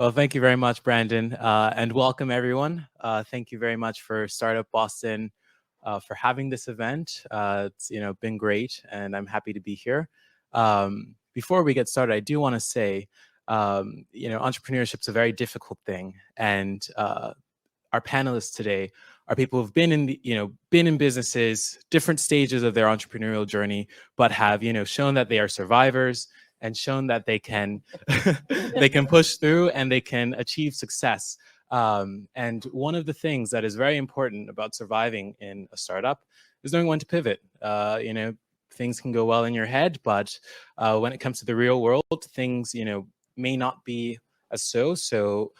Well, thank you very much, Brandon, and welcome everyone. Thank you very much for Startup Boston for having this event. It's been great, and I'm happy to be here. Before we get started, I do want to say, entrepreneurship's a very difficult thing, and our panelists today are people who've been in businesses, different stages of their entrepreneurial journey, but have shown that they are survivors and shown that they can they can push through and they can achieve success. And one of the things that is very important about surviving in a startup is knowing when to pivot. Things can go well in your head, but when it comes to the real world, things may not be as so.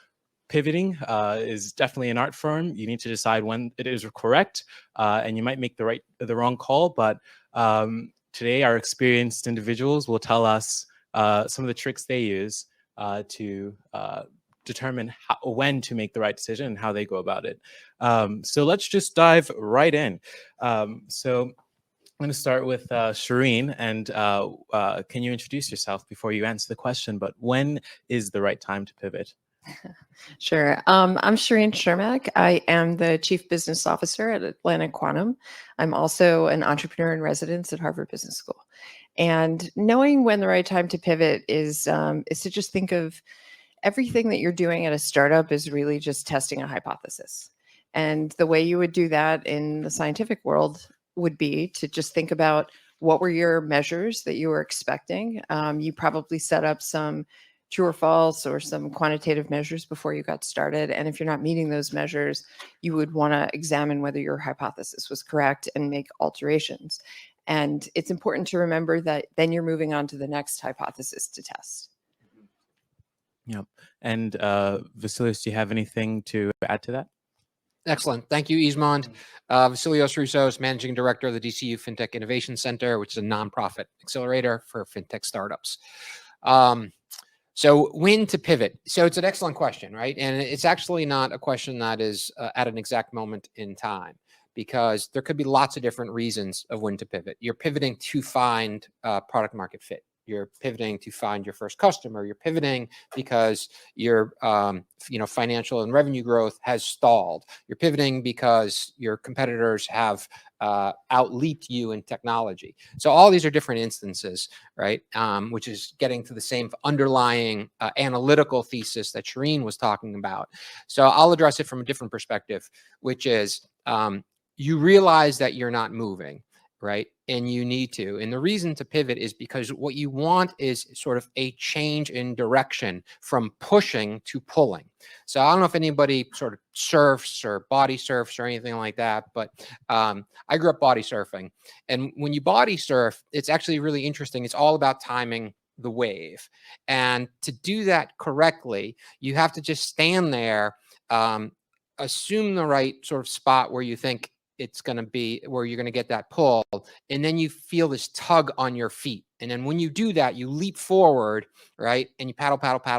Pivoting is definitely an art form. You need to decide when it is correct, and you might make the wrong call. But today, our experienced individuals will tell us some of the tricks they use to determine when to make the right decision and how they go about it. So let's just dive right in. So I'm going to start with Shireen, and can you introduce yourself before you answer the question? But when is the right time to pivot? Sure. I'm Shireen Shermack. I am the Chief Business Officer at Atlantic Quantum. I'm also an entrepreneur in residence at Harvard Business School. And knowing when the right time to pivot is to just think of everything that you're doing at a startup is really just testing a hypothesis. And the way you would do that in the scientific world would be to just think about what were your measures that you were expecting. You probably set up some true or false or some quantitative measures before you got started. And if you're not meeting those measures, you would want to examine whether your hypothesis was correct and make alterations. And it's important to remember that then you're moving on to the next hypothesis to test. Yep. And Vasilios, do you have anything to add to that? Excellent. Thank you, Ismond. Vasilios Roussos, Managing Director of the DCU FinTech Innovation Center, which is a nonprofit accelerator for fintech startups. So when to pivot? So it's an excellent question, right? And it's actually not a question that is at an exact moment in time, because there could be lots of different reasons of when to pivot. You're pivoting to find product market fit. You're pivoting to find your first customer. You're pivoting because your financial and revenue growth has stalled. You're pivoting because your competitors have outleaped you in technology. So all these are different instances, right? Which is getting to the same underlying analytical thesis that Shireen was talking about. So I'll address it from a different perspective, which is you realize that you're not moving, right? And you need to. And the reason to pivot is because what you want is sort of a change in direction from pushing to pulling. So I don't know if anybody sort of surfs or body surfs or anything like that, but I grew up body surfing. And when you body surf, it's actually really interesting. It's all about timing the wave. And to do that correctly, you have to just stand there, assume the right sort of spot where you think it's going to be, where you're going to get that pull, and then you feel this tug on your feet. And then when you do that, you leap forward, right? And you paddle,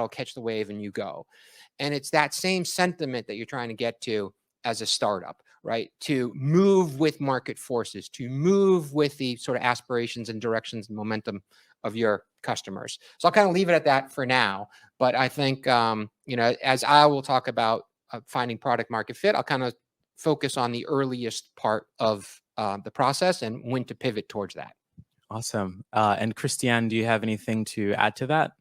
catch the wave, and you go. And it's that same sentiment that you're trying to get to as a startup, right? To move with market forces, to move with the sort of aspirations and directions and momentum of your customers. So I'll kind of leave it at that for now. But I think, as I will talk about finding product market fit, I'll kind of focus on the earliest part of the process and when to pivot towards that. Awesome. And Kristian, do you have anything to add to that?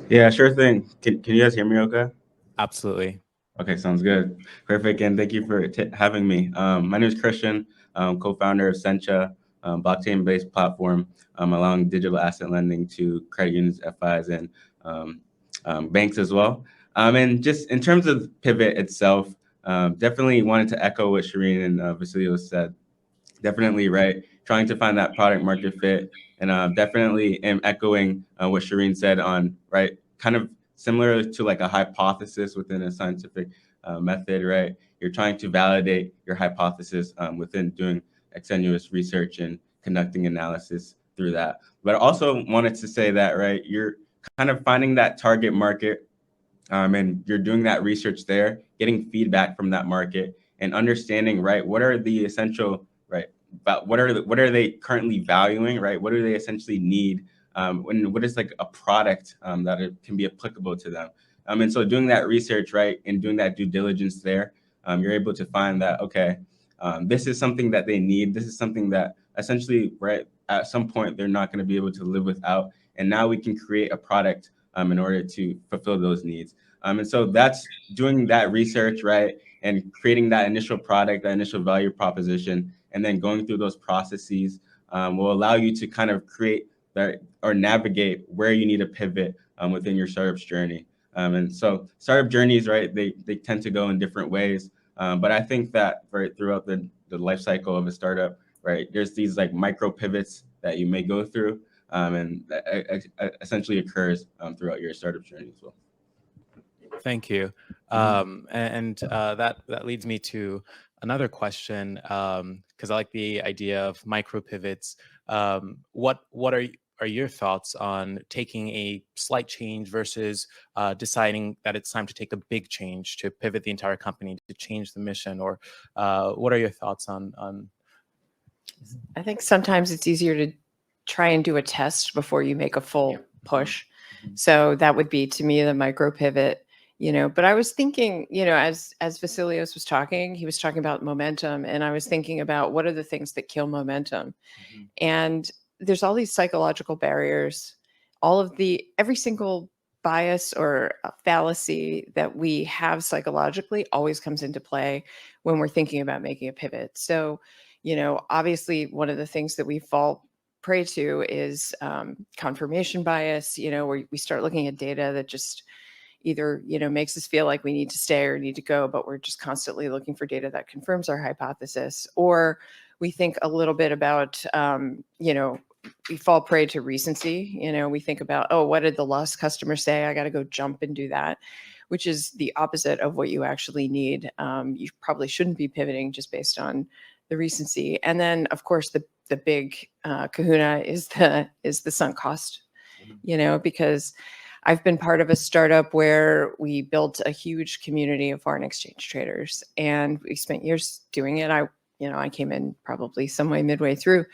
Yeah, sure thing. Can you guys hear me okay? Absolutely. Okay, sounds good. Perfect. And thank you for having me. My name is Kristian, co-founder of Sencha, blockchain-based platform, allowing digital asset lending to credit unions, FIs, and banks as well. And just in terms of pivot itself, definitely wanted to echo what Shireen and Vasilios said. Definitely, right? Trying to find that product market fit. And definitely am echoing what Shireen said on, right, kind of similar to like a hypothesis within a scientific method, right? You're trying to validate your hypothesis within doing extenuous research and conducting analysis through that. But I also wanted to say that, right, you're kind of finding that target market and you're doing that research there, getting feedback from that market and understanding, right, what are the essential, right, but what are they currently valuing, right? What do they essentially need? And what is like a product that it can be applicable to them? And so doing that research, right, and doing that due diligence there, you're able to find that, okay, this is something that they need. This is something that essentially, right, at some point they're not going to be able to live without. And now we can create a product in order to fulfill those needs. And so that's doing that research, right, and creating that initial product, that initial value proposition, and then going through those processes will allow you to kind of create that or navigate where you need to pivot within your startup's journey. And so startup journeys, right, they tend to go in different ways. But I think that right throughout the life cycle of a startup, right, there's these like micro pivots that you may go through and that essentially occurs throughout your startup journey as well. Thank you. That leads me to another question, because I like the idea of micro pivots. What are your thoughts on taking a slight change versus deciding that it's time to take a big change, to pivot the entire company, to change the mission? Or what are your thoughts on? I think sometimes it's easier to try and do a test before you make a full push. So that would be, to me, the micro pivot, but I was thinking, as Vasilios was talking, he was talking about momentum, and I was thinking about what are the things that kill momentum. And there's all these psychological barriers, every single bias or fallacy that we have psychologically always comes into play when we're thinking about making a pivot. So, obviously one of the things that we fall prey to is confirmation bias, where we start looking at data that just either, makes us feel like we need to stay or need to go, but we're just constantly looking for data that confirms our hypothesis. Or we think a little bit about, we fall prey to recency. We think about, oh, what did the lost customer say? I got to go jump and do that, which is the opposite of what you actually need. You probably shouldn't be pivoting just based on the recency. And then, of course, the big kahuna is the sunk cost, because I've been part of a startup where we built a huge community of foreign exchange traders, and we spent years doing it. I came in probably some way midway through,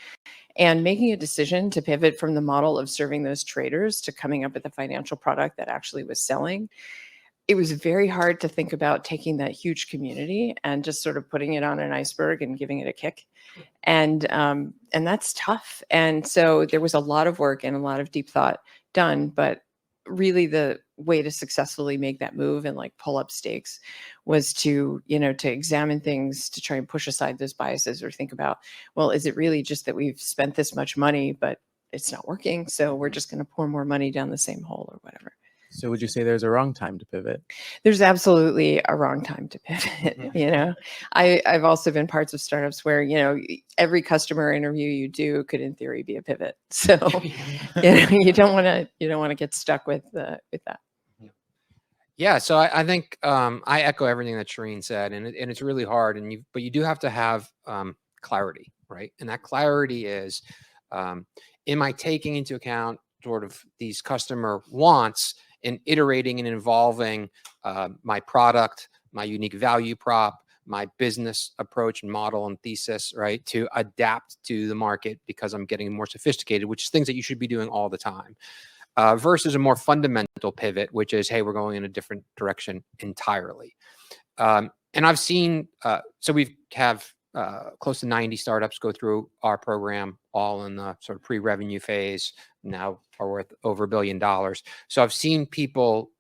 and making a decision to pivot from the model of serving those traders to coming up with a financial product that actually was selling. It was very hard to think about taking that huge community and just sort of putting it on an iceberg and giving it a kick. And that's tough. And so there was a lot of work and a lot of deep thought done, but really the way to successfully make that move and like pull up stakes was to examine things, to try and push aside those biases, or think about, well, is it really just that we've spent this much money, but it's not working, so we're just going to pour more money down the same hole or whatever. So would you say there's a wrong time to pivot? There's absolutely a wrong time to pivot. I've also been parts of startups where, every customer interview you do could in theory be a pivot. So you don't want to get stuck with that. Yeah, so I think I echo everything that Shireen said, and it's really hard, but you do have to have clarity, right? And that clarity is, am I taking into account sort of these customer wants and iterating and evolving my product, my unique value prop, my business approach and model and thesis, right, to adapt to the market because I'm getting more sophisticated, which is things that you should be doing all the time, versus a more fundamental pivot, which is, hey, we're going in a different direction entirely. And I've seen, so we have close to 90 startups go through our program, all in the sort of pre-revenue phase, now are worth over $1 billion. So I've seen people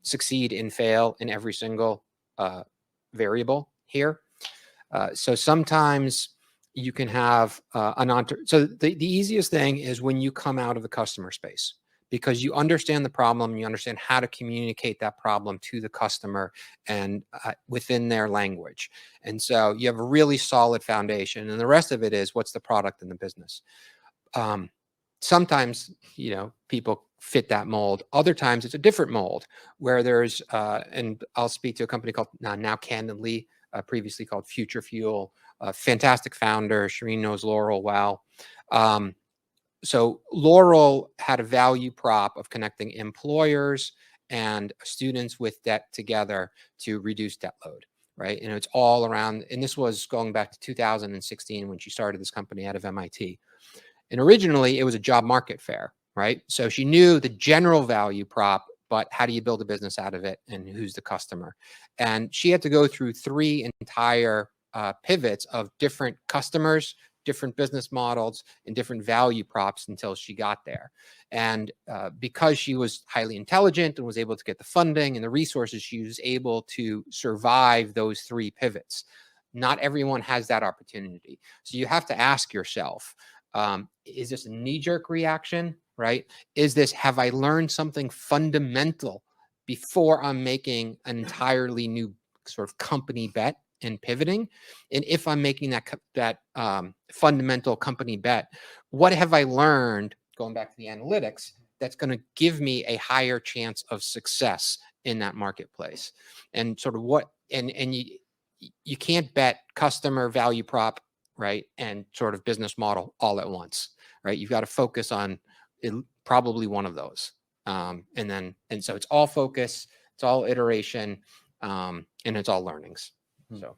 succeed and fail in every single variable here. So sometimes you can have so the easiest thing is when you come out of the customer space, because you understand the problem, you understand how to communicate that problem to the customer and within their language. And so you have a really solid foundation, and the rest of it is what's the product and the business. Sometimes, people fit that mold. Other times it's a different mold where there's, and I'll speak to a company called Now Candidly, previously called Future Fuel, fantastic founder. Shireen knows Laurel well. So Laurel had a value prop of connecting employers and students with debt together to reduce debt load, right? And it's all around, and this was going back to 2016 when she started this company out of MIT. And originally it was a job market fair, right? So she knew the general value prop, but how do you build a business out of it, and who's the customer? And she had to go through 3 entire pivots of different customers, different business models, and different value props until she got there. And because she was highly intelligent and was able to get the funding and the resources, she was able to survive those 3 pivots. Not everyone has that opportunity. So you have to ask yourself, is this a knee-jerk reaction, right? Have I learned something fundamental before I'm making an entirely new sort of company bet and pivoting? And if I'm making that fundamental company bet, what have I learned, going back to the analytics, that's going to give me a higher chance of success in that marketplace? And sort of you can't bet customer, value prop, right, and sort of business model all at once, right? You've got to focus on probably one of those. And so it's all focus, it's all iteration, and it's all learnings. So.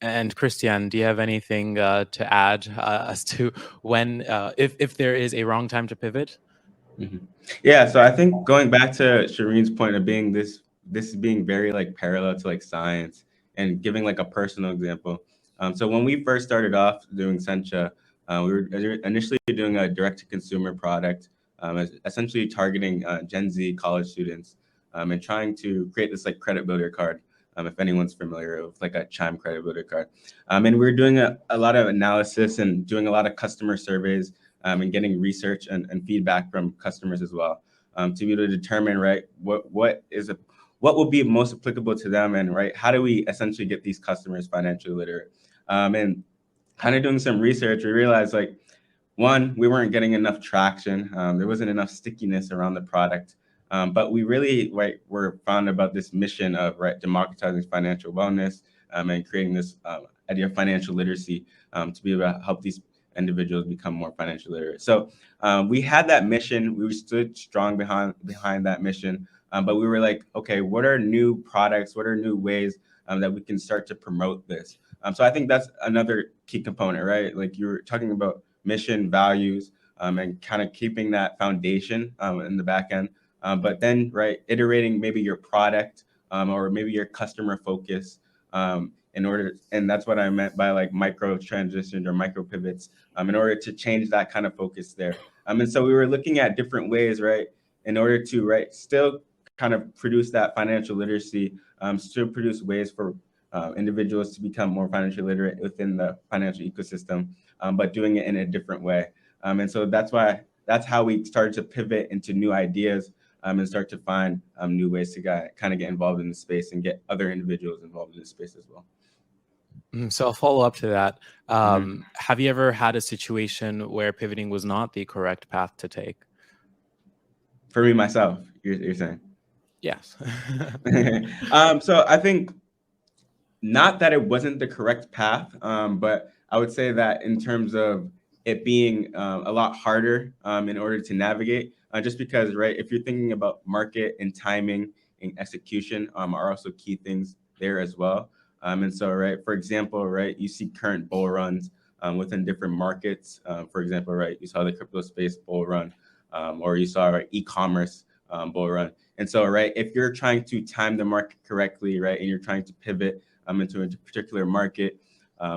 And Kristian, do you have anything to add as to when, if there is a wrong time to pivot? Yeah, so I think going back to Shireen's point of being this being very like parallel to like science, and giving like a personal example. So when we first started off doing Sencha, we were initially doing a direct-to-consumer product, essentially targeting Gen Z college students, and trying to create this like credit builder card. If anyone's familiar with like a Chime credit builder card. And we were doing a lot of analysis and doing a lot of customer surveys, and getting research and feedback from customers as well, to be able to determine, right, what will be most applicable to them, and right, how do we essentially get these customers financially literate? And kind of doing some research, we realized like, one, we weren't getting enough traction. There wasn't enough stickiness around the product. But we really were fond about this mission of democratizing financial wellness, and creating this idea of financial literacy, to be able to help these individuals become more financially literate. So we had that mission. We stood strong behind that mission. But we were like, okay, what are new products? What are new ways that we can start to promote this? So I think that's another key component, right? Like you were talking about mission, values, and kind of keeping that foundation in the back end. But then, right, iterating maybe your product, or maybe your customer focus, and that's what I meant by like micro transitions or micro pivots, in order to change that kind of focus there. And so we were looking at different ways, right, in order to still kind of produce that financial literacy, still produce ways for individuals to become more financially literate within the financial ecosystem, but doing it in a different way. And so that's how we started to pivot into new ideas, and start to find new ways to kind of get involved in the space and get other individuals involved in the space as well. So I'll follow up to that. Have you ever had a situation where pivoting was not the correct path to take? For me, myself, you're saying? Yes. So I think not that it wasn't the correct path, but I would say that in terms of it being a lot harder in order to navigate, just because, right, if you're thinking about market and timing and execution are also key things there as well. And so, right, for example, right, you see current bull runs within different markets. For example, right, you saw the crypto space bull run, or you saw e-commerce bull run. And so, right, if you're trying to time the market correctly, right, and you're trying to pivot into a particular market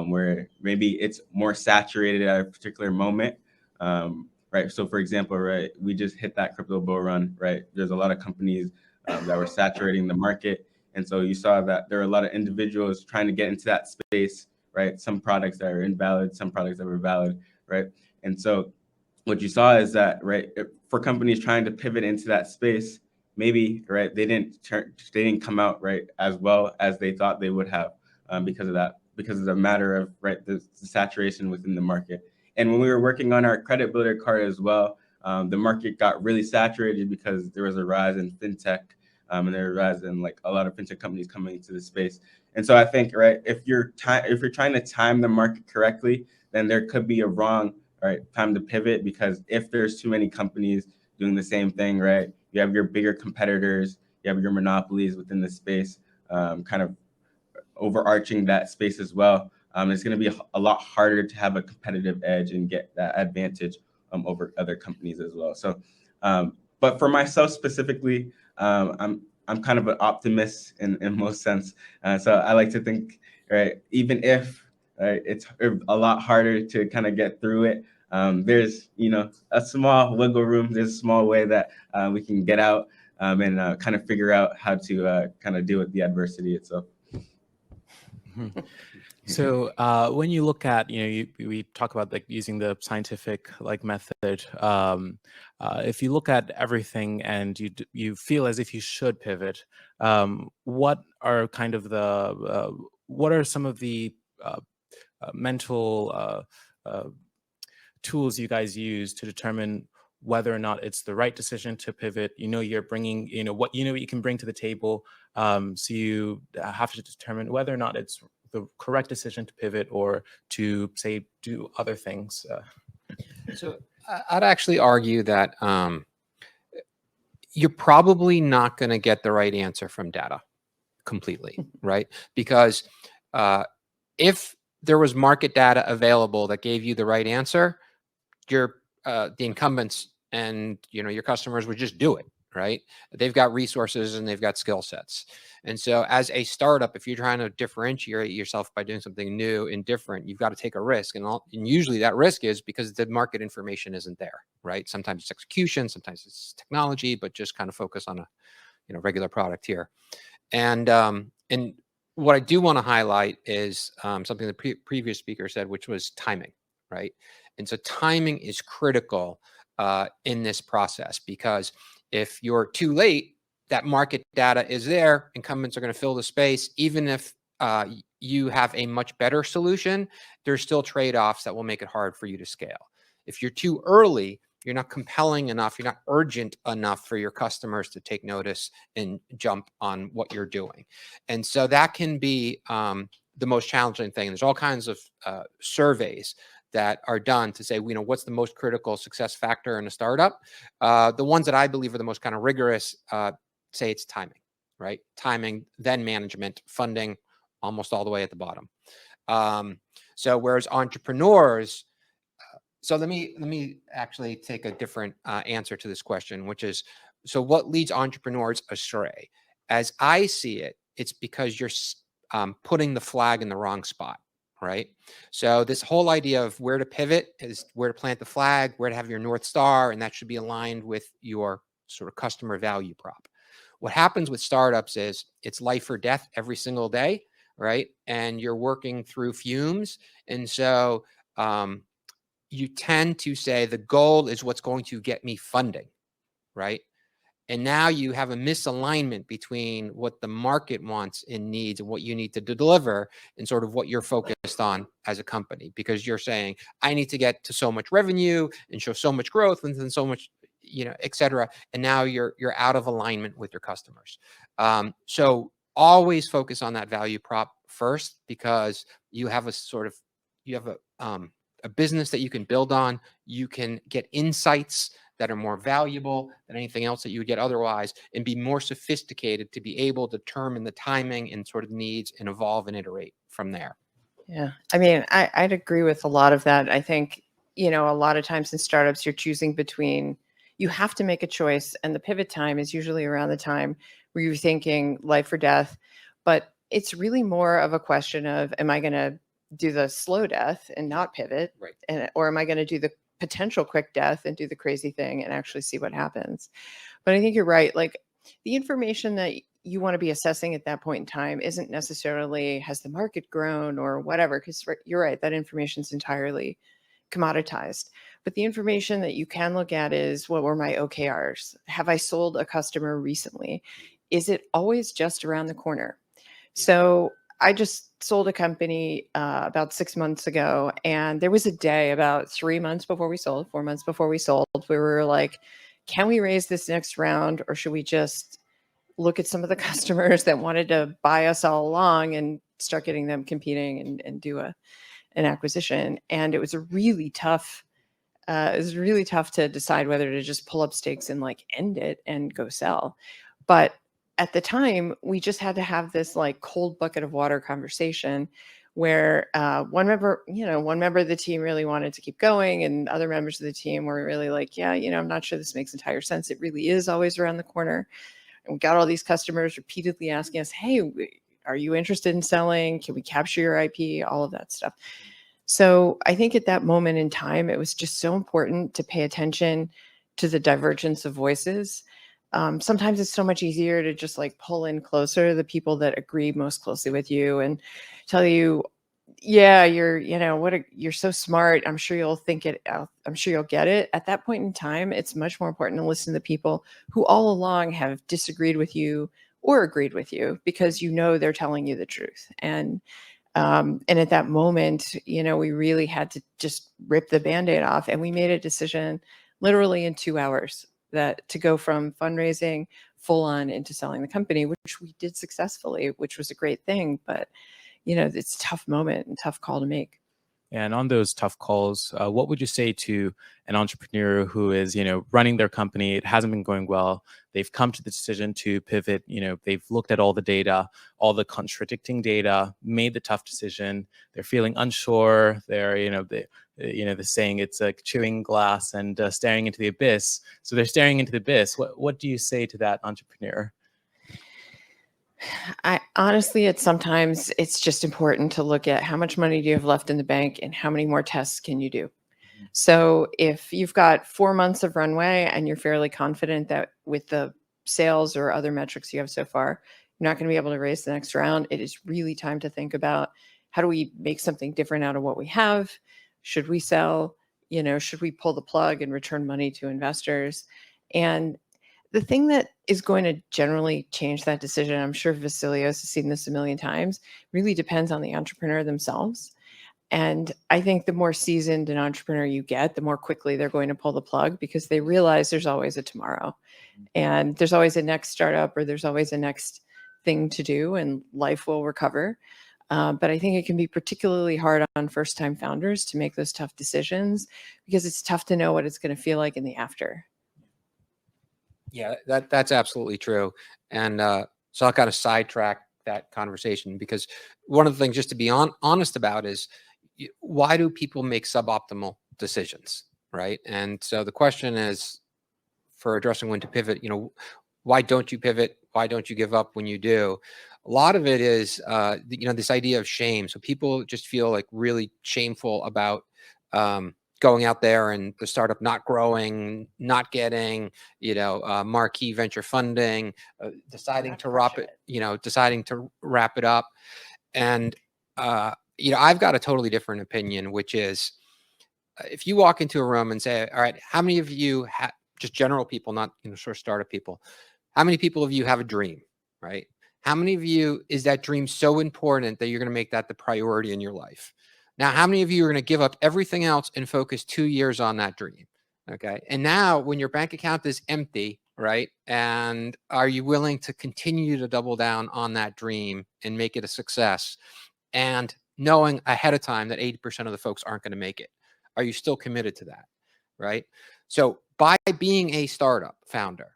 where maybe it's more saturated at a particular moment, right? So, for example, right, we just hit that crypto bull run, right? There's a lot of companies that were saturating the market. And so you saw that there are a lot of individuals trying to get into that space, right? Some products that are invalid, some products that were valid, right? And so what you saw is that, right, for companies trying to pivot into that space, maybe, right, they didn't come out, right, as well as they thought they would have, because of that, because of the matter of, right, the saturation within the market. And when we were working on our credit builder card as well, the market got really saturated because there was a rise in fintech, and there was a rise in like a lot of fintech companies coming into the space. And so I think, right, if you're trying to time the market correctly, then there could be a wrong, right, time to pivot, because if there's too many companies doing the same thing, right, you have your bigger competitors, you have your monopolies within the space, kind of overarching that space as well. It's going to be a lot harder to have a competitive edge and get that advantage over other companies as well. So, but for myself specifically, I'm kind of an optimist in most sense. So I like to think, right, even if it's a lot harder to kind of get through it, there's a small wiggle room. There's a small way that we can get out and kind of figure out how to kind of deal with the adversity itself. So when you look at, we talk about like using the scientific like method. If you look at everything and you feel as if you should pivot, what are kind of what are some of the mental tools you guys use to determine whether or not it's the right decision to pivot? You're bringing, what you can bring to the table. So you have to determine whether or not it's the correct decision to pivot or to say do other things. So I'd actually argue that you're probably not going to get the right answer from data completely, right? Because if there was market data available that gave you the right answer, the incumbents and your customers would just do it, right? They've got resources and they've got skill sets. And so as a startup, if you're trying to differentiate yourself by doing something new and different, you've got to take a risk. And usually that risk is because the market information isn't there, right? Sometimes it's execution, sometimes it's technology, but just kind of focus on a regular product here. And what I do want to highlight is something the previous speaker said, which was timing, right? And so timing is critical in this process, because if you're too late, that market data is there. Incumbents are going to fill the space. Even if you have a much better solution, there's still trade-offs that will make it hard for you to scale. If you're too early, you're not compelling enough, you're not urgent enough for your customers to take notice and jump on what you're doing. And so that can be the most challenging thing. There's all kinds of surveys that are done to say, what's the most critical success factor in a startup? The ones that I believe are the most kind of rigorous say it's timing, right? Timing, then management, funding, almost all the way at the bottom. So whereas entrepreneurs, so let me actually take a different answer to this question, which is, so what leads entrepreneurs astray? As I see it, it's because you're putting the flag in the wrong spot, right? So this whole idea of where to pivot is where to plant the flag, where to have your North Star, and that should be aligned with your sort of customer value prop. What happens with startups is it's life or death every single day, right? And you're working through fumes. And so you tend to say the goal is what's going to get me funding, right? And now you have a misalignment between what the market wants and needs and what you need to deliver and sort of what you're focused on as a company, because you're saying, I need to get to so much revenue and show so much growth and then so much, et cetera. And now you're out of alignment with your customers. So always focus on that value prop first, because you have a business that you can build on. You can get insights that are more valuable than anything else that you would get otherwise, and be more sophisticated to be able to determine the timing and sort of needs and evolve and iterate from there. Yeah. I mean, I'd agree with a lot of that. I think, a lot of times in startups, you're choosing between, you have to make a choice, and the pivot time is usually around the time where you're thinking life or death. But it's really more of a question of, am I going to do the slow death and not pivot? Right. Or am I going to do the potential quick death and do the crazy thing and actually see what happens? But I think you're right. Like, the information that you want to be assessing at that point in time isn't necessarily, has the market grown or whatever, because you're right, that information is entirely commoditized. But the information that you can look at is, what were my OKRs? Have I sold a customer recently? Is it always just around the corner? So I just sold a company about 6 months ago, and there was a day about 3 months before we sold, 4 months before we sold, we were like, can we raise this next round, or should we just look at some of the customers that wanted to buy us all along and start getting them competing and do an acquisition? And it was really tough. It was really tough to decide whether to just pull up stakes and like end it and go sell. But at the time, we just had to have this like cold bucket of water conversation where one member of the team really wanted to keep going, and other members of the team were really like, yeah, I'm not sure this makes entire sense. It really is always around the corner. And we got all these customers repeatedly asking us, hey, are you interested in selling? Can we capture your IP? All of that stuff. So I think at that moment in time, it was just so important to pay attention to the divergence of voices. Sometimes it's so much easier to just like pull in closer the people that agree most closely with you and tell you, yeah, you're so smart. I'm sure you'll think it out. I'm sure you'll get it. At that point in time, it's much more important to listen to the people who all along have disagreed with you or agreed with you, because they're telling you the truth. And at that moment, we really had to just rip the Band-Aid off, and we made a decision literally in 2 hours that to go from fundraising full on into selling the company, which we did successfully, which was a great thing. But, it's a tough moment and tough call to make. And on those tough calls, what would you say to an entrepreneur who is, running their company? It hasn't been going well. They've come to the decision to pivot. They've looked at all the data, all the contradicting data, made the tough decision. They're feeling unsure. They're, they're saying it's like chewing glass and staring into the abyss. So they're staring into the abyss. What do you say to that entrepreneur? I honestly, sometimes it's just important to look at how much money do you have left in the bank and how many more tests can you do. So if you've got 4 months of runway and you're fairly confident that with the sales or other metrics you have so far, you're not going to be able to raise the next round, it is really time to think about, how do we make something different out of what we have? Should we sell? Should we pull the plug and return money to investors? And the thing that is going to generally change that decision, I'm sure Vasilios has seen this a million times, really depends on the entrepreneur themselves. And I think the more seasoned an entrepreneur you get, the more quickly they're going to pull the plug, because they realize there's always a tomorrow, and there's always a next startup, or there's always a next thing to do, and life will recover. But I think it can be particularly hard on first-time founders to make those tough decisions, because it's tough to know what it's going to feel like in the after. Yeah, that's absolutely true. And so I'll kind of sidetrack that conversation, because one of the things just to be honest about is, why do people make suboptimal decisions, right? And so the question is, for addressing when to pivot, why don't you pivot? Why don't you give up when you do? A lot of it is, this idea of shame. So people just feel like really shameful about going out there and the startup not growing, not getting, marquee venture funding, deciding to wrap it up. And, I've got a totally different opinion, which is, if you walk into a room and say, all right, how many of you just general people, not, sort of startup people, how many people of you have a dream, right? How many of you is that dream so important that you're going to make that the priority in your life? Now, how many of you are going to give up everything else and focus 2 years on that dream? Okay. And now when your bank account is empty, right? And are you willing to continue to double down on that dream and make it a success? And knowing ahead of time that 80% of the folks aren't going to make it, are you still committed to that? Right. So by being a startup founder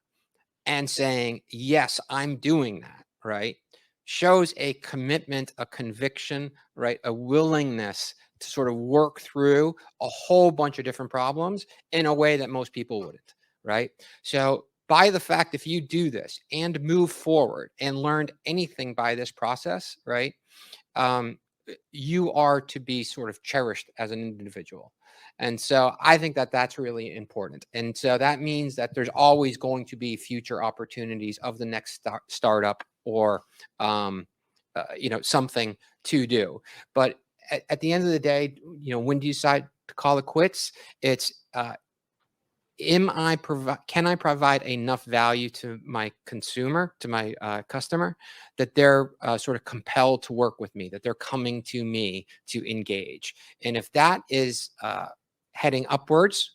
and saying, yes, I'm doing that, right, shows a commitment, a conviction, right, a willingness to sort of work through a whole bunch of different problems in a way that most people wouldn't, right? So by the fact, if you do this and move forward and learned anything by this process, right, you are to be sort of cherished as an individual. And so I think that that's really important. And so that means that there's always going to be future opportunities of the next startup or, something to do. But at the end of the day, when do you decide to call it quits? It's, can I provide enough value to my consumer, to my customer, that they're sort of compelled to work with me, that they're coming to me to engage? And if that is heading upwards,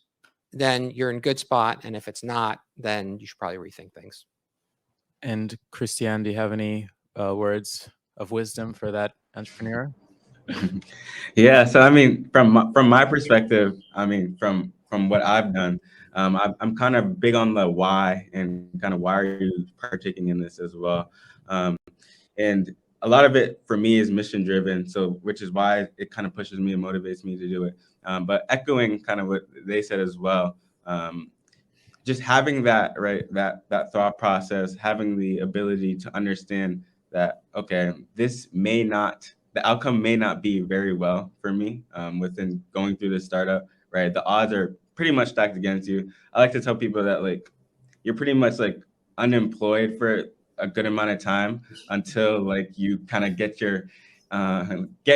then you're in good spot. And if it's not, then you should probably rethink things. And Kristian, do you have any words of wisdom for that entrepreneur? Yeah, so I mean, from my perspective, I mean, from what I've done, I'm kind of big on the why and kind of why are you partaking in this as well. And a lot of it for me is mission driven, so which is why it kind of pushes me and motivates me to do it. But echoing kind of what they said as well, just having that, right, that thought process, having the ability to understand that, okay, the outcome may not be very well for me within going through this startup, right? The odds are pretty much stacked against you. I like to tell people that, like, you're pretty much like unemployed for a good amount of time until like you kind of get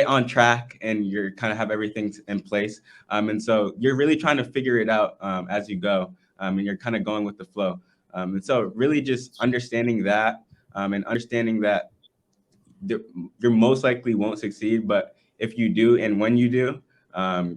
on track and you're kind of have everything in place. And so you're really trying to figure it out as you go, and you're kind of going with the flow. And so really just understanding that, and understanding that you most likely won't succeed, but if you do and when you do,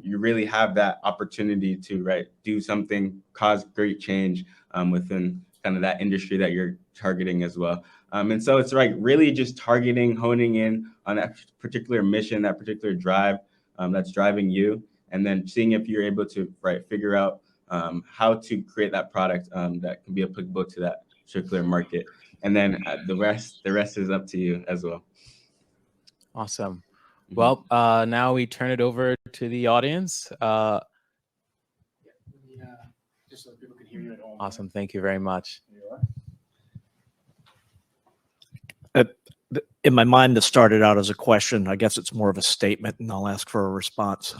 you really have that opportunity to do something, cause great change within kind of that industry that you're targeting as well. And so it's like really just targeting, honing in on that particular mission, that particular drive that's driving you, and then seeing if you're able to figure out how to create that product that can be applicable to that particular market. And then the rest is up to you as well. Awesome. Well, now we turn it over to the audience. Just so people can hear you at home. Awesome. Thank you very much. In my mind, this started out as a question. I guess it's more of a statement, and I'll ask for a response.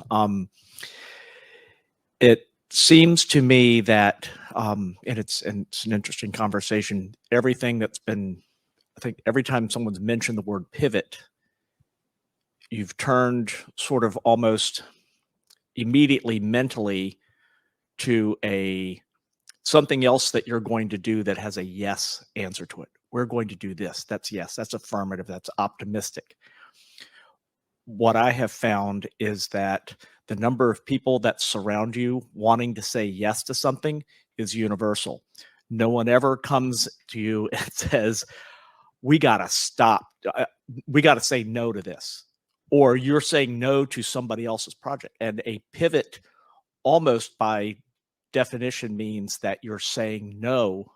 It seems to me that, and it's an interesting conversation. Everything that's been, I think, every time someone's mentioned the word pivot, you've turned sort of almost immediately mentally to something else that you're going to do that has a yes answer to it. We're going to do this. That's yes. That's affirmative. That's optimistic. What I have found is that the number of people that surround you wanting to say yes to something is universal. No one ever comes to you and says, we got to stop. We got to say no to this. Or you're saying no to somebody else's project. And a pivot almost by definition means that you're saying no,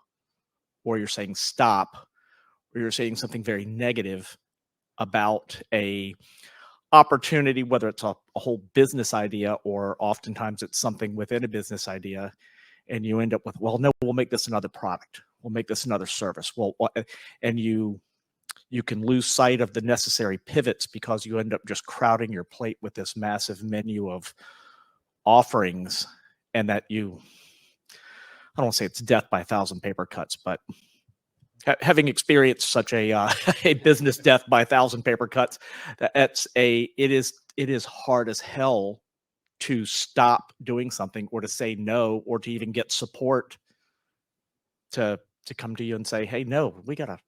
or you're saying stop, or you're saying something very negative about a opportunity, whether it's a whole business idea, or oftentimes it's something within a business idea, and you end up with, well, no, we'll make this another product. We'll make this another service. Well, and you can lose sight of the necessary pivots because you end up just crowding your plate with this massive menu of offerings, and that I don't want to say it's death by 1,000 paper cuts, but having experienced such a business death by 1,000 paper cuts, it is hard as hell to stop doing something, or to say no, or to even get support to come to you and say, hey, no, we gotta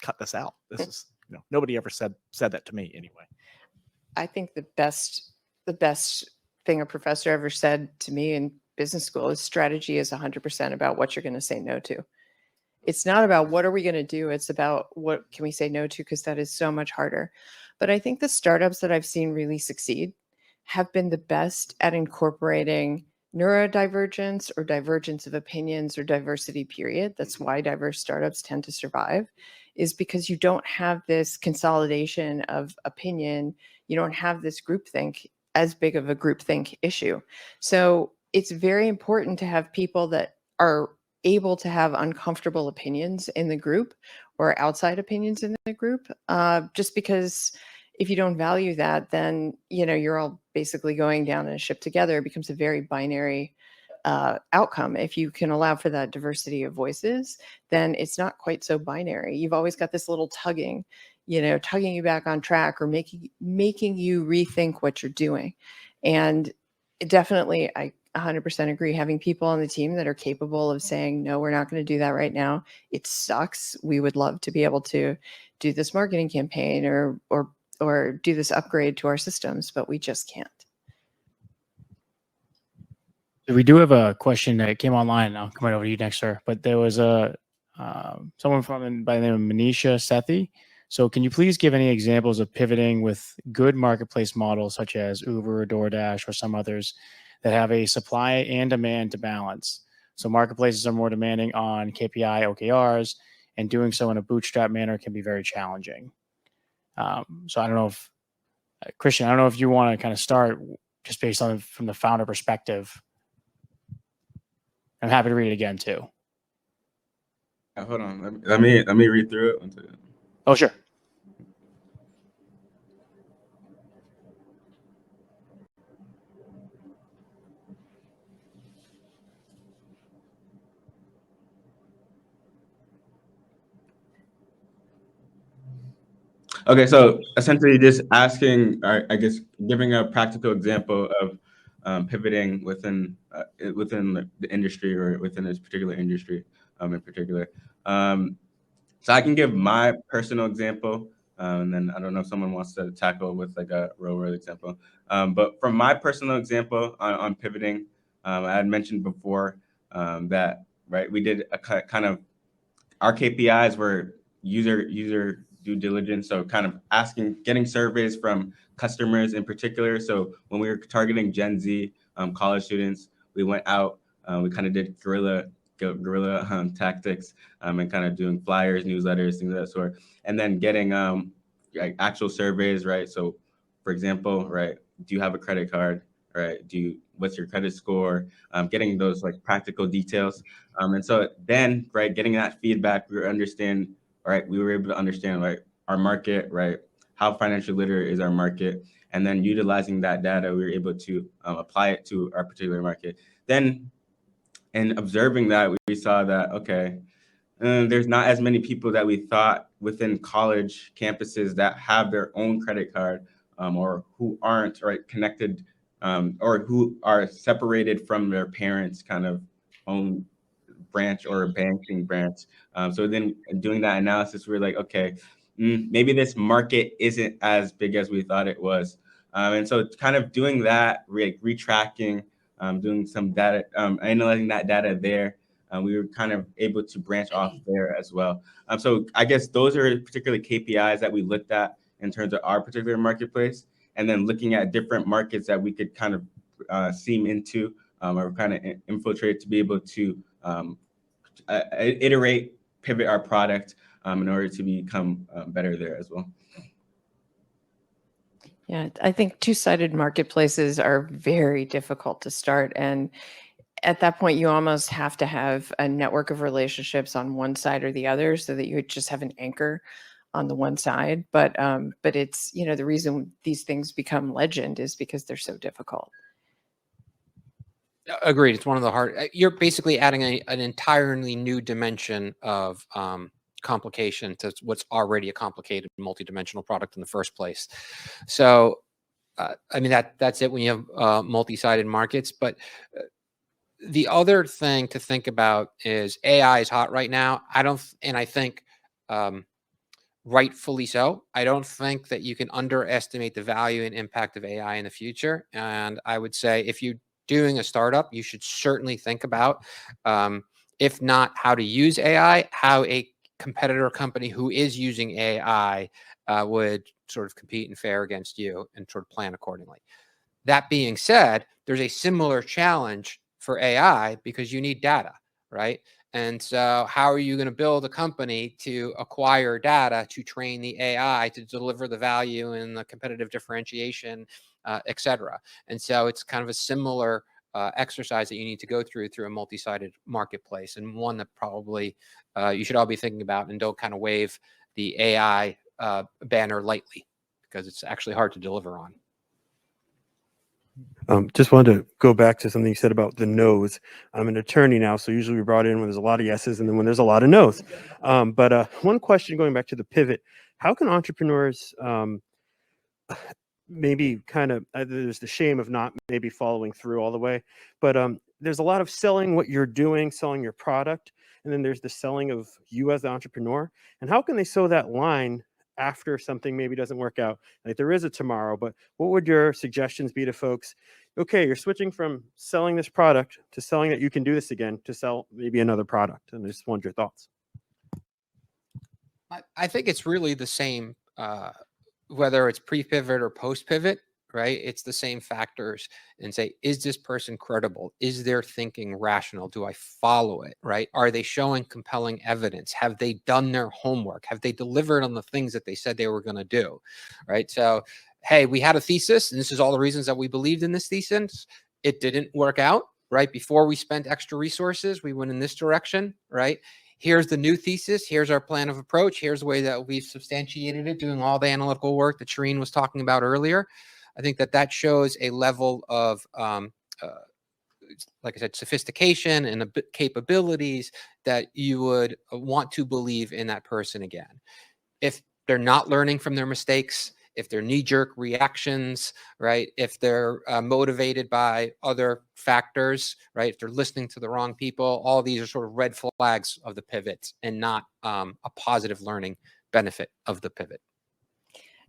cut this out. This is, nobody ever said that to me anyway. I think the best thing a professor ever said to me in business school is strategy is 100% about what you're going to say no to. It's not about what are we going to do. It's about what can we say no to, because that is so much harder. But I think the startups that I've seen really succeed have been the best at incorporating neurodivergence or divergence of opinions or diversity, period. That's why diverse startups tend to survive, is because you don't have this consolidation of opinion. You don't have this groupthink, as big of a groupthink issue. So it's very important to have people that are able to have uncomfortable opinions in the group, or outside opinions in the group, just because if you don't value that, then you're all basically going down in a ship together. It becomes a very binary outcome. If you can allow for that diversity of voices, then it's not quite so binary. You've always got this little tugging you back on track, or making you rethink what you're doing. And definitely, I 100% agree. Having people on the team that are capable of saying, no, we're not going to do that right now. It sucks. We would love to be able to do this marketing campaign or do this upgrade to our systems, but we just can't. So we do have a question that came online. I'll come right over to you next, sir. But there was someone by the name of Manisha Sethi. So can you please give any examples of pivoting with good marketplace models such as Uber or DoorDash or some others that have a supply and demand to balance? So marketplaces are more demanding on KPI, OKRs, and doing so in a bootstrap manner can be very challenging. So I don't know if, Kristian, I don't know if you want to kind of start just based on from the founder perspective. I'm happy to read it again too. Hold on. Let me read through it. Oh, sure. Okay, so essentially just asking, or I guess giving a practical example of pivoting within the industry or within this particular industry in particular. So I can give my personal example, and then I don't know if someone wants to tackle with like a real world example. But from my personal example on pivoting, I had mentioned before that right we did a kind of our KPIs were user due diligence, so kind of getting surveys from customers in particular. So when we were targeting Gen Z college students, we went out, we kind of did guerrilla tactics and kind of doing flyers, newsletters, things of that sort, and then getting like actual surveys, right? So, for example, right, do you have a credit card? Right? What's your credit score? Getting those like practical details. And so then, right, getting that feedback, we were able to understand, right, our market, right, how financially literate is our market, and then utilizing that data, we were able to apply it to our particular market. Then, in observing that, we saw that, okay, there's not as many people that we thought within college campuses that have their own credit card or who aren't right connected or who are separated from their parents' kind of own branch or a banking branch. So then doing that analysis, we're like, okay, maybe this market isn't as big as we thought it was. And so kind of doing that, retracking, doing some data, analyzing that data there, we were kind of able to branch off there as well. So I guess those are particular KPIs that we looked at in terms of our particular marketplace, and then looking at different markets that we could kind of seam into or kind of infiltrate to be able to iterate, pivot our product in order to become better there as well. Yeah, I think two-sided marketplaces are very difficult to start. And at that point, you almost have to have a network of relationships on one side or the other so that you just have an anchor on the one side. But it's, the reason these things become legend is because they're so difficult. Agreed. It's one of the hard. You're basically adding an entirely new dimension of complication to what's already a complicated multidimensional product in the first place. So, I mean that's it when you have multi-sided markets. But the other thing to think about is AI is hot right now. I think rightfully so. I don't think that you can underestimate the value and impact of AI in the future. And I would say if you doing a startup, you should certainly think about, if not how to use AI, how a competitor company who is using AI would sort of compete and fare against you and sort of plan accordingly. That being said, there's a similar challenge for AI because you need data, right? And so how are you going to build a company to acquire data to train the AI to deliver the value and the competitive differentiation, et cetera? And so it's kind of a similar exercise that you need to go through a multi-sided marketplace, and one that probably you should all be thinking about, and don't kind of wave the AI banner lightly because it's actually hard to deliver on. Just wanted to go back to something you said about the no's. I'm an attorney now, so usually we're brought in when there's a lot of yeses and then when there's a lot of no's. But one question going back to the pivot, how can entrepreneurs maybe kind of, there's the shame of not maybe following through all the way, but there's a lot of selling what you're doing, selling your product, and then there's the selling of you as the entrepreneur. And how can they sew that line after something maybe doesn't work out? Like there is a tomorrow, but what would your suggestions be to folks? Okay, you're switching from selling this product to selling that you can do this again to sell maybe another product. And I just want your thoughts. I think it's really the same, whether it's pre-pivot or post-pivot, right? It's the same factors, and say, is this person credible? Is their thinking rational? Do I follow it, right? Are they showing compelling evidence? Have they done their homework? Have they delivered on the things that they said they were going to do, right? So, hey, we had a thesis, and this is all the reasons that we believed in this thesis. It didn't work out. right? Before we spent extra resources, we went in this direction, right? Here's the new thesis. Here's our plan of approach. Here's the way that we've substantiated it, doing all the analytical work that Shireen was talking about earlier. I think that shows a level of, like I said, sophistication and capabilities that you would want to believe in that person again. If they're not learning from their mistakes, if they're knee-jerk reactions, right? If they're motivated by other factors, right? If they're listening to the wrong people, all these are sort of red flags of the pivot and not a positive learning benefit of the pivot.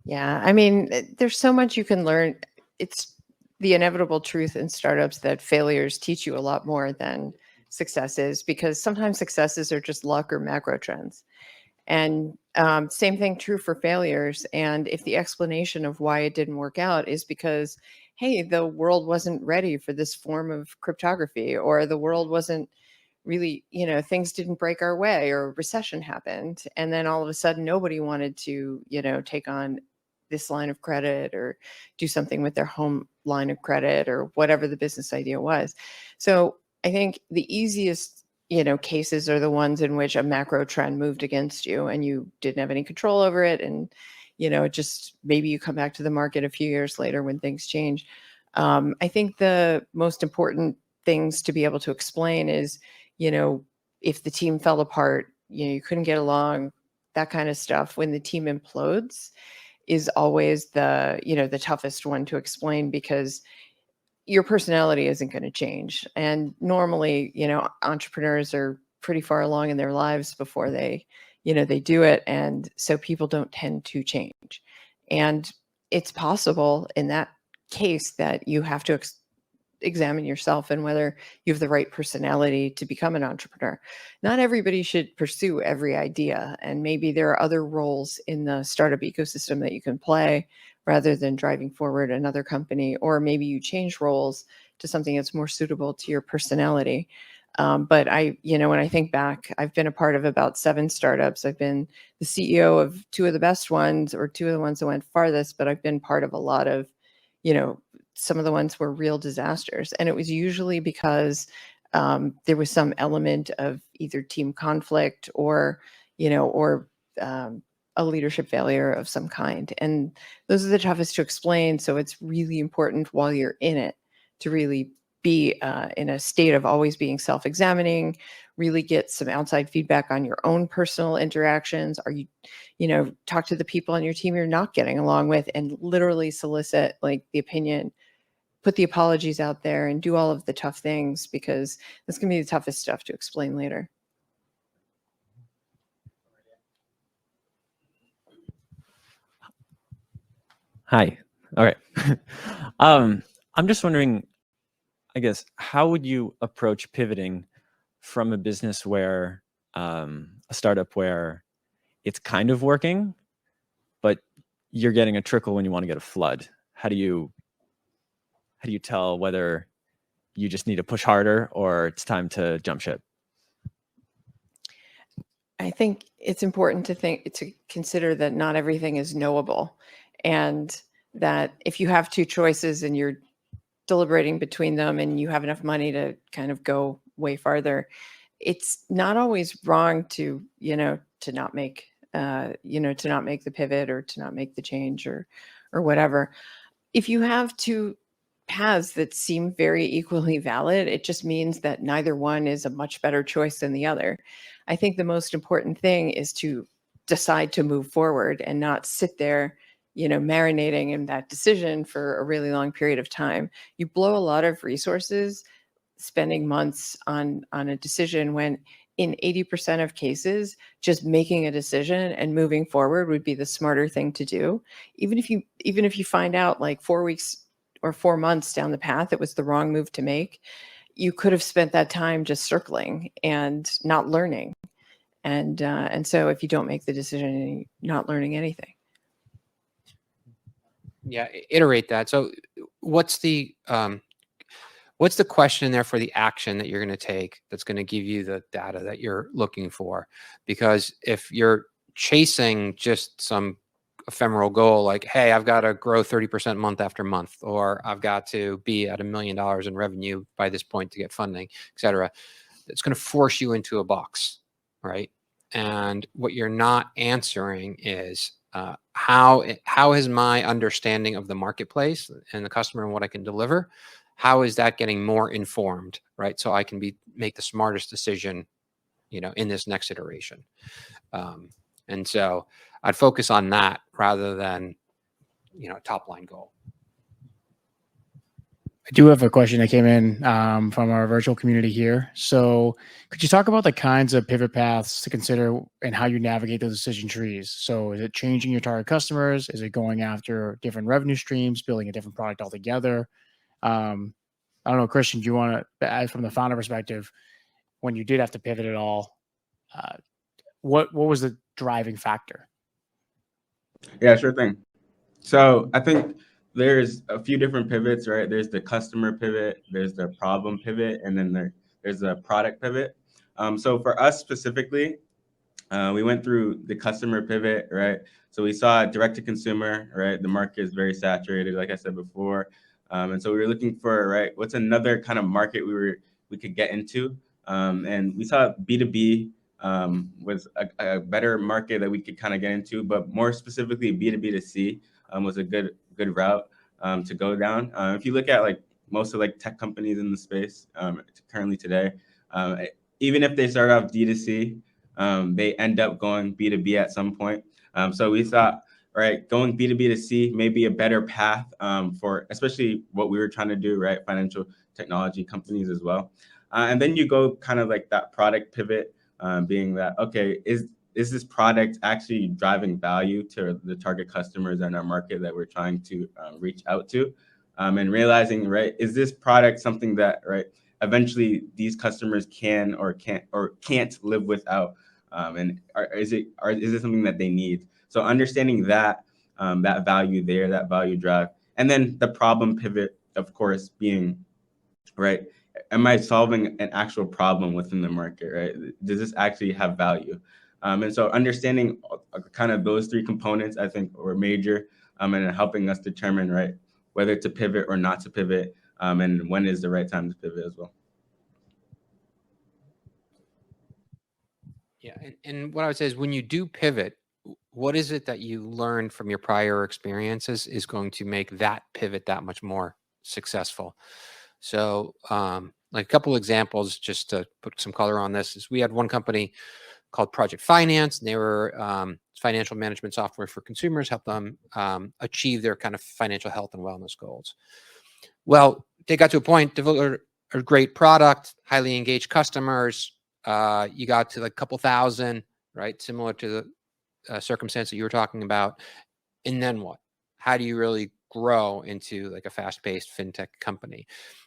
Yeah, I mean, there's so much you can learn. It's the inevitable truth in startups that failures teach you a lot more than successes, because sometimes successes are just luck or macro trends. And same thing true for failures. And if the explanation of why it didn't work out is because, hey, the world wasn't ready for this form of cryptography, or the world wasn't really, things didn't break our way, or recession happened, and then all of a sudden nobody wanted to, take on this line of credit or do something with their home line of credit or whatever the business idea was. So I think the easiest, cases are the ones in which a macro trend moved against you and you didn't have any control over it. And, it just, maybe you come back to the market a few years later when things change. I think the most important things to be able to explain is, if the team fell apart, you couldn't get along, that kind of stuff. When the team implodes is always the toughest one to explain, because your personality isn't going to change. And normally, entrepreneurs are pretty far along in their lives before they do it. And so people don't tend to change. And it's possible in that case that you have to examine yourself and whether you have the right personality to become an entrepreneur. Not everybody should pursue every idea, and maybe there are other roles in the startup ecosystem that you can play rather than driving forward another company, or maybe you change roles to something that's more suitable to your personality. But when I think back, I've been a part of about 7 startups. I've been the CEO of 2 of the best ones, or 2 of the ones that went farthest, but I've been part of a lot of, some of the ones were real disasters. And it was usually because there was some element of either team conflict or a leadership failure of some kind. And those are the toughest to explain. So it's really important while you're in it to really be in a state of always being self-examining, really get some outside feedback on your own personal interactions. Are you, talk to the people on your team you're not getting along with, and literally solicit like the opinion, put the apologies out there, and do all of the tough things, because that's going to be the toughest stuff to explain later. Hi. All right. I'm just wondering, I guess, how would you approach pivoting from a business where, a startup where it's kind of working, but you're getting a trickle when you want to get a flood? How do you tell whether you just need to push harder or it's time to jump ship? I think it's important to consider that not everything is knowable, and that if you have 2 choices and you're deliberating between them and you have enough money to kind of go way farther, it's not always wrong to not make the pivot, or to not make the change, or whatever. If you have 2 paths that seem very equally valid, it just means that neither one is a much better choice than the other. I think the most important thing is to decide to move forward and not sit there, marinating in that decision for a really long period of time. You blow a lot of resources spending months on a decision, when in 80% of cases, just making a decision and moving forward would be the smarter thing to do. Even if you find out like 4 weeks or 4 months down the path it was the wrong move to make, you could have spent that time just circling and not learning. And so if you don't make the decision, you're not learning anything. Yeah, iterate that. So what's the question there for the action that you're going to take that's going to give you the data that you're looking for? Because if you're chasing just some ephemeral goal like, hey, I've got to grow 30% month after month, or I've got to be at $1 million in revenue by this point to get funding, et cetera. It's going to force you into a box, right? And what you're not answering is how is my understanding of the marketplace and the customer and what I can deliver, how is that getting more informed, right? So I can make the smartest decision, in this next iteration. And so I'd focus on that rather than, top line goal. I do have a question that came in from our virtual community here. So could you talk about the kinds of pivot paths to consider and how you navigate those decision trees? So is it changing your target customers? Is it going after different revenue streams, building a different product altogether? I don't know, Kristian, do you want to add from the founder perspective, when you did have to pivot at all, what was the driving factor? Yeah, sure thing. So I think there's a few different pivots, right? There's the customer pivot, there's the problem pivot, and then there's a product pivot. So for us specifically, we went through the customer pivot, right? So we saw direct to consumer, right? The market is very saturated, like I said before. And so we were looking for, right, what's another kind of market we could get into? And we saw B2B was a better market that we could kind of get into, but more specifically B2B2C was a good route to go down. If you look at like most of like tech companies in the space currently today, even if they start off D2C, they end up going B2B at some point. So we thought, right, going B2B2C may be a better path for especially what we were trying to do, right? Financial technology companies as well. And then you go kind of like that product pivot, being that, okay, is this product actually driving value to the target customers in our market that we're trying to reach out to? And realizing, right, is this product something that, right, eventually these customers can or can't live without? And is it something that they need? So understanding that that value there, that value drive, and then the problem pivot, of course, being, right, am I solving an actual problem within the market, right? Does this actually have value? And so understanding kind of those three components, I think, were major and helping us determine, right, whether to pivot or not to pivot, and when is the right time to pivot as well. Yeah, and what I would say is when you do pivot, what is it that you learned from your prior experiences is going to make that pivot that much more successful? So like a couple examples, just to put some color on this, is we had one company called Project Finance, and they were financial management software for consumers, help them achieve their kind of financial health and wellness goals. Well, they got to a point, developed a great product, highly engaged customers. You got to like a couple thousand, right? Similar to the circumstance that you were talking about. And then what? How do you really grow into like a fast-paced fintech company?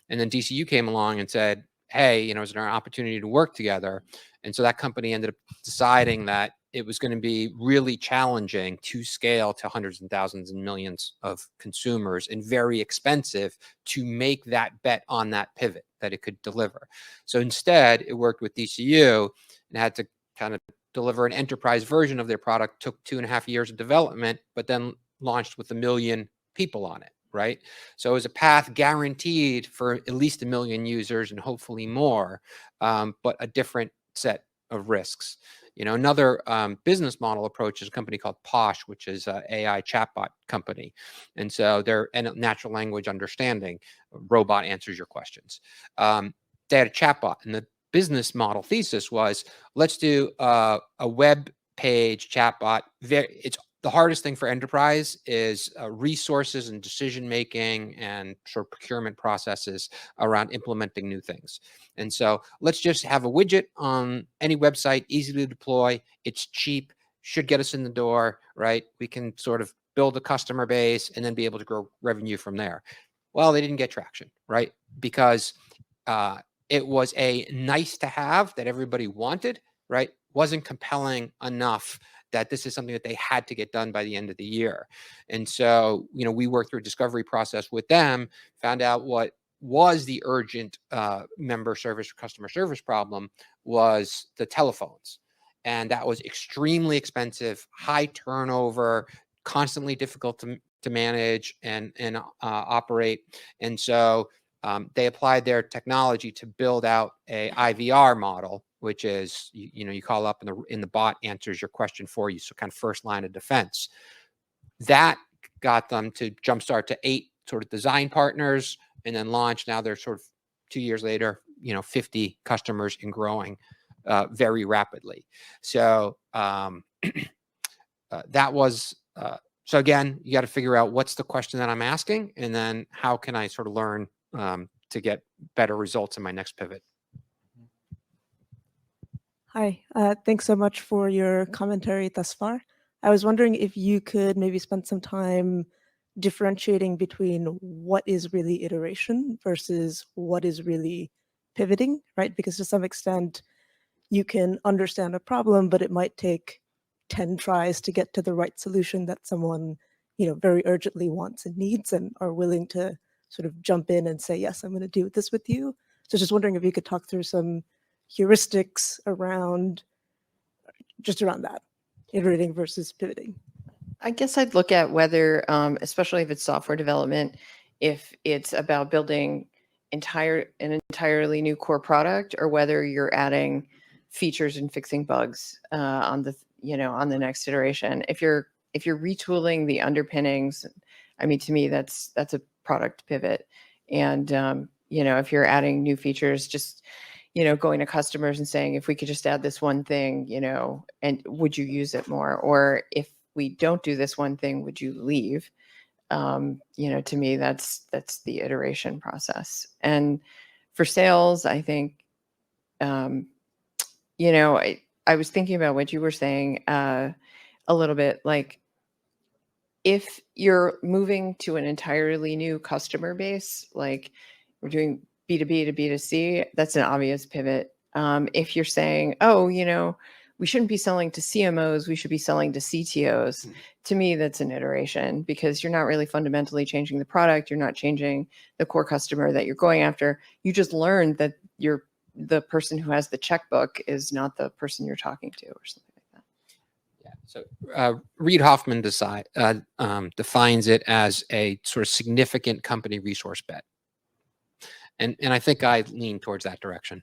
And then DCU came along and said, hey, is there an opportunity to work together? And so that company ended up deciding that it was going to be really challenging to scale to hundreds and thousands and millions of consumers and very expensive to make that bet on that pivot that it could deliver. So instead, it worked with DCU and had to kind of deliver an enterprise version of their product, took 2.5 years of development, but then launched with 1 million people on it, right? So it was a path guaranteed for at least 1 million users and hopefully more, but a different set of risks. Another business model approach is a company called Posh, which is an AI chatbot company. And so they're natural language understanding. A robot answers your questions. They had a chatbot, and the business model thesis was, let's do a web page chatbot. It's the hardest thing for enterprise is resources and decision making and sort of procurement processes around implementing new things. And so let's just have a widget on any website, easy to deploy. It's cheap, should get us in the door, right? We can sort of build a customer base and then be able to grow revenue from there. Well, they didn't get traction, right? Because it was a nice to have that everybody wanted, right? Wasn't compelling enough that this is something that they had to get done by the end of the year. And so, we worked through a discovery process with them, found out what was the urgent member service or customer service problem was the telephones. And that was extremely expensive, high turnover, constantly difficult to manage and operate. And so they applied their technology to build out a IVR model, which is, you call up and the bot answers your question for you. So kind of first line of defense. That got them to jumpstart to 8 sort of design partners and then launch. Now they're sort of 2 years later, 50 customers and growing very rapidly. So that was, so again, you got to figure out what's the question that I'm asking, and then how can I sort of learn to get better results in my next pivot. Hi, thanks so much for your commentary thus far. I was wondering if you could maybe spend some time differentiating between what is really iteration versus what is really pivoting, right? Because to some extent, you can understand a problem, but it might take 10 tries to get to the right solution that someone, very urgently wants and needs and are willing to sort of jump in and say, yes, I'm going to do this with you. So just wondering if you could talk through some heuristics around that, iterating versus pivoting. I guess I'd look at whether, especially if it's software development, if it's about building an entirely new core product, or whether you're adding features and fixing bugs on the next iteration. If you're retooling the underpinnings, I mean, to me, that's a product pivot. And if you're adding new features, just going to customers and saying, if we could just add this one thing, and would you use it more? Or if we don't do this one thing, would you leave? To me, that's the iteration process. And for sales, I think, I was thinking about what you were saying a little bit, like if you're moving to an entirely new customer base, like we're doing B2B to B2C, that's an obvious pivot. If you're saying, we shouldn't be selling to CMOs, we should be selling to CTOs, to me, that's an iteration, because you're not really fundamentally changing the product. You're not changing the core customer that you're going after. You just learned that the person who has the checkbook is not the person you're talking to, or something like that. Yeah. So Reid Hoffman defines it as a sort of significant company resource bet. And I think I lean towards that direction.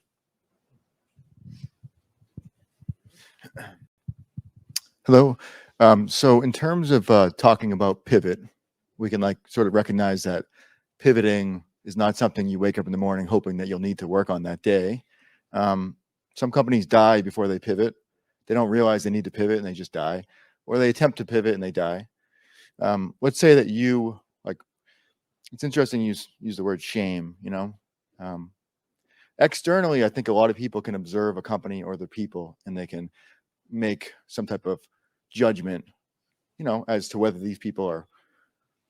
Hello. So in terms of talking about pivot, we can sort of recognize that pivoting is not something you wake up in the morning hoping that you'll need to work on that day. Some companies die before they pivot. They don't realize they need to pivot and they just die, or they attempt to pivot and they die. Let's say that you it's interesting you use the word shame, externally, I think a lot of people can observe a company or the people and they can make some type of judgment, as to whether these people are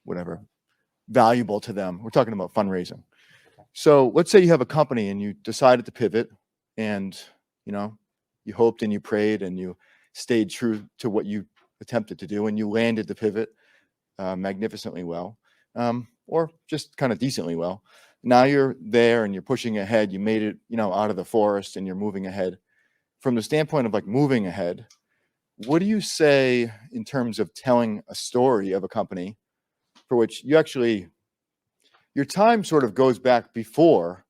whatever valuable to them. We're talking about fundraising. So let's say you have a company and you decided to pivot, and you hoped and you prayed and you stayed true to what you attempted to do, and you landed the pivot magnificently well, or just kind of decently well. Now you're there and you're pushing ahead. You made it, out of the forest, and you're moving ahead. From the standpoint of moving ahead, what do you say in terms of telling a story of a company for which your time sort of goes back before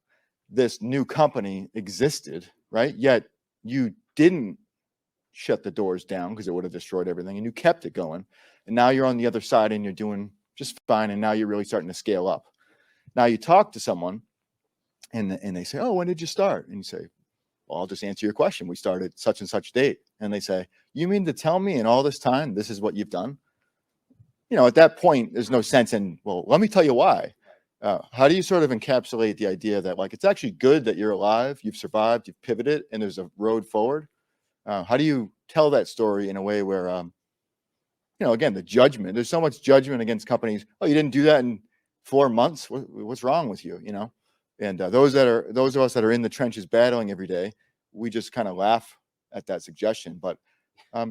this new company existed, right? Yet you didn't shut the doors down because it would have destroyed everything, and you kept it going. And now you're on the other side and you're doing just fine. And now you're really starting to scale up. Now you talk to someone and they say, oh, when did you start? And you say, well, I'll just answer your question. We started such and such date. And they say, you mean to tell me in all this time, this is what you've done? At that point, there's no sense in, well, let me tell you why. How do you sort of encapsulate the idea that it's actually good that you're alive, you've survived, you've pivoted, and there's a road forward? How do you tell that story in a way where, again, the judgment, there's so much judgment against companies. Oh, you didn't do that in 4 months. What's wrong with you? And those of us that are in the trenches battling every day, we just kind of laugh at that suggestion. But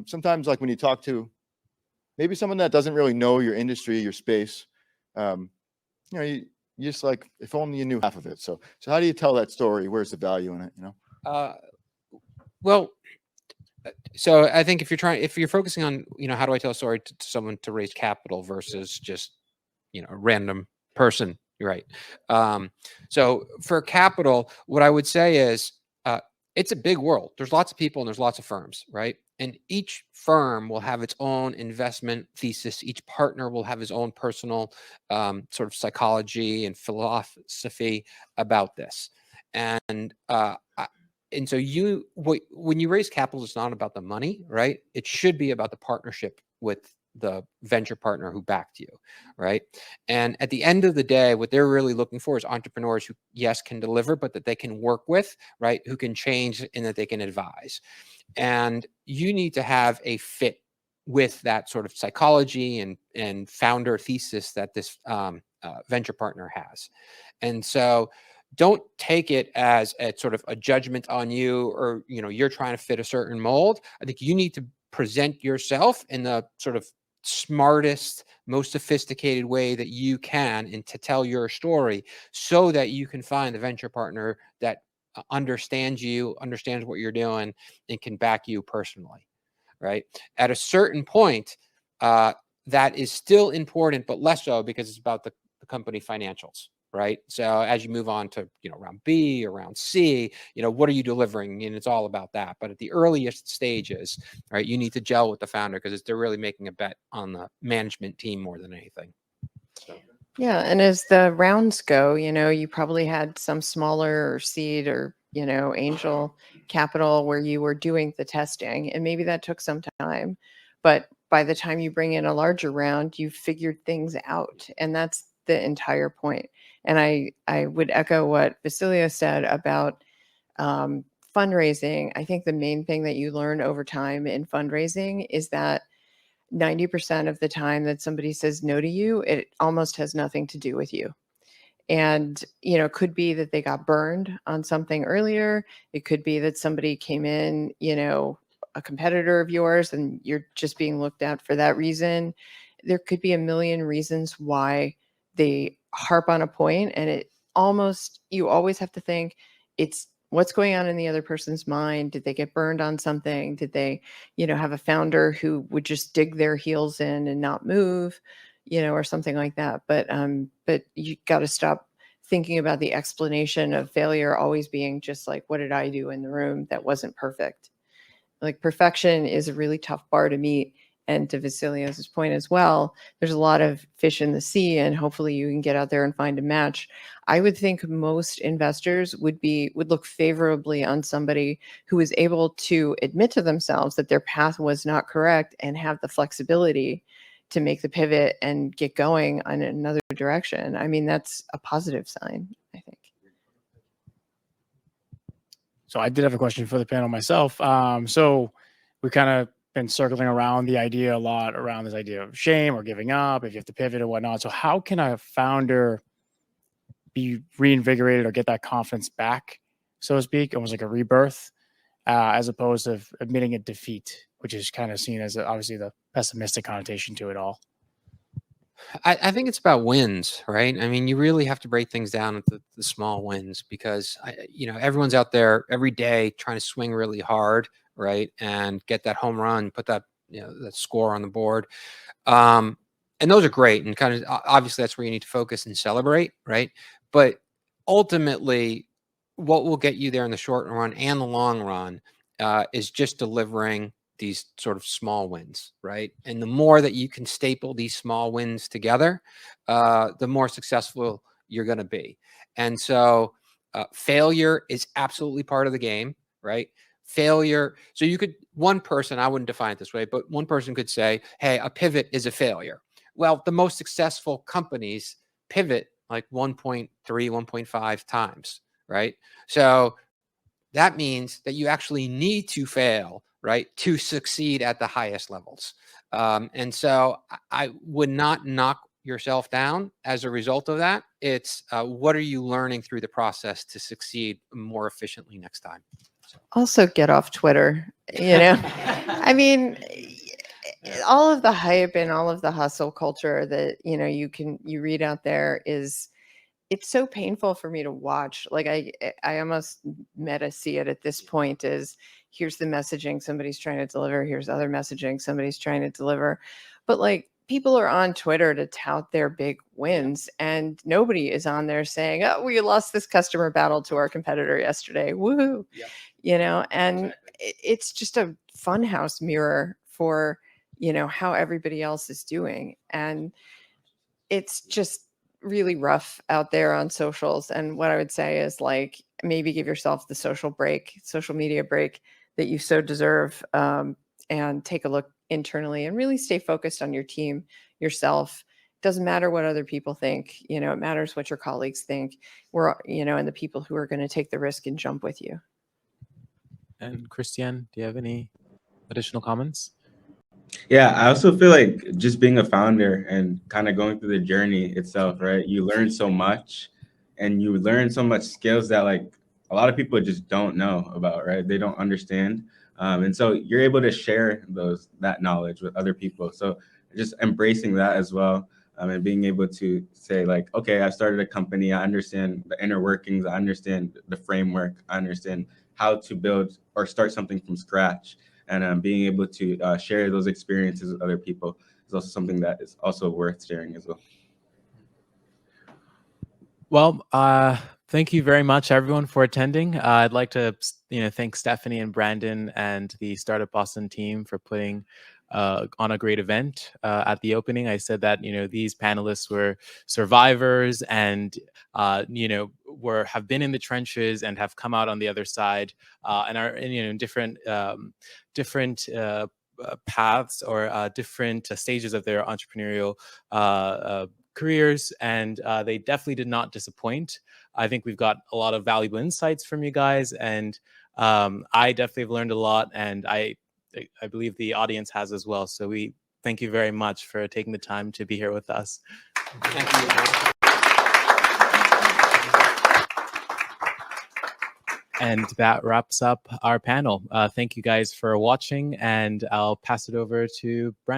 sometimes, when you talk to maybe someone that doesn't really know your industry, your space, you just if only you knew half of it. So how do you tell that story? Where's the value in it? Well, So I think if you're focusing on, how do I tell a story to someone to raise capital versus just, a random person, you're right. So for capital, what I would say is, it's a big world. There's lots of people and there's lots of firms, right? And each firm will have its own investment thesis. Each partner will have his own personal sort of psychology and philosophy about this. And and so when you raise capital, it's not about the money, right? It should be about the partnership with the venture partner who backed you, right? And at the end of the day, what they're really looking for is entrepreneurs who, yes, can deliver, but that they can work with, right? Who can change and that they can advise. And you need to have a fit with that sort of psychology and founder thesis that this venture partner has. And so don't take it as a sort of a judgment on you, or you're trying to fit a certain mold. I think you need to present yourself in the sort of smartest, most sophisticated way that you can, and to tell your story so that you can find the venture partner that understands you, understands what you're doing, and can back you personally, right? At a certain point, that is still important, but less so, because it's about the company financials, right? So as you move on to, round B or round C, what are you delivering? And it's all about that. But at the earliest stages, right, you need to gel with the founder, because they're really making a bet on the management team more than anything. So. Yeah, and as the rounds go, you probably had some smaller or seed or, angel capital where you were doing the testing, and maybe that took some time. But by the time you bring in a larger round, you've figured things out, and that's the entire point. And I would echo what Vasilia said about fundraising. I think the main thing that you learn over time in fundraising is that 90% of the time that somebody says no to you, it almost has nothing to do with you. And, it could be that they got burned on something earlier. It could be that somebody came in, a competitor of yours, and you're just being looked at for that reason. There could be a million reasons why they harp on a point, and you always have to think it's what's going on in the other person's mind. Did they get burned on something? Did they, have a founder who would just dig their heels in and not move, or something like that. But you got to stop thinking about the explanation of failure always being just like, what did I do in the room that wasn't perfect? Like, perfection is a really tough bar to meet. And to Vasilios' point as well, there's a lot of fish in the sea, and hopefully you can get out there and find a match. I would think most investors would look favorably on somebody who is able to admit to themselves that their path was not correct and have the flexibility to make the pivot and get going on another direction. I mean, that's a positive sign, I think. So I did have a question for the panel myself. So we kind of been circling around the idea a lot, around this idea of shame or giving up if you have to pivot or whatnot. So how can a founder be reinvigorated or get that confidence back, so to speak, almost like a rebirth, as opposed to admitting a defeat, which is kind of seen as obviously the pessimistic connotation to it all? I think it's about wins, right? I mean, you really have to break things down into the small wins, because everyone's out there every day trying to swing really hard, right, and get that home run, put that that score on the board, and those are great, and kind of obviously that's where you need to focus and celebrate, right? But ultimately, what will get you there in the short run and the long run is just delivering these sort of small wins, right? And the more that you can staple these small wins together, the more successful you're going to be. And so failure is absolutely part of the game, right? Failure. So one person, I wouldn't define it this way, but one person could say, hey, a pivot is a failure. Well, the most successful companies pivot like 1.3, 1.5 times, right? So that means that you actually need to fail, right, to succeed at the highest levels. And so I would not knock yourself down as a result of that. It's what are you learning through the process to succeed more efficiently next time? So. Also, get off Twitter. I mean, all of the hype and all of the hustle culture that you read out there it's so painful for me to watch. Like I almost meta see it at this point as, here's the messaging somebody's trying to deliver, here's other messaging somebody's trying to deliver. But like, people are on Twitter to tout their big wins, and nobody is on there saying, oh, we lost this customer battle to our competitor yesterday. Woohoo. Yep. You know, and it's just a funhouse mirror for, you know, how everybody else is doing. And it's just really rough out there on socials. And what I would say is, like, maybe give yourself the social media break that you so deserve, and take a look internally and really stay focused on your team, yourself. Doesn't matter what other people think, you know, it matters what your colleagues think. We're, you know, and the people who are going to take the risk and jump with you. And Kristian, do you have any additional comments? Yeah, I also feel like just being a founder and kind of going through the journey itself, right? You learn so much, and you learn so much skills that like a lot of people just don't know about, right? They don't understand. And so you're able to share that knowledge with other people. So just embracing that as well, and being able to say like, okay, I started a company. I understand the inner workings. I understand the framework. I understand how to build or start something from scratch. And being able to share those experiences with other people is also something that is also worth sharing as well. Well, thank you very much, everyone, for attending. I'd like to, thank Stephanie and Brandon and the Startup Boston team for putting on a great event. At the opening, I said that these panelists were survivors and have been in the trenches and have come out on the other side, and are in different paths or different stages of their entrepreneurial careers, and they definitely did not disappoint. I think we've got a lot of valuable insights from you guys, and I definitely have learned a lot, and I believe the audience has as well. So we thank you very much for taking the time to be here with us. Thank you. And that wraps up our panel. Thank you guys for watching, and I'll pass it over to Brandon.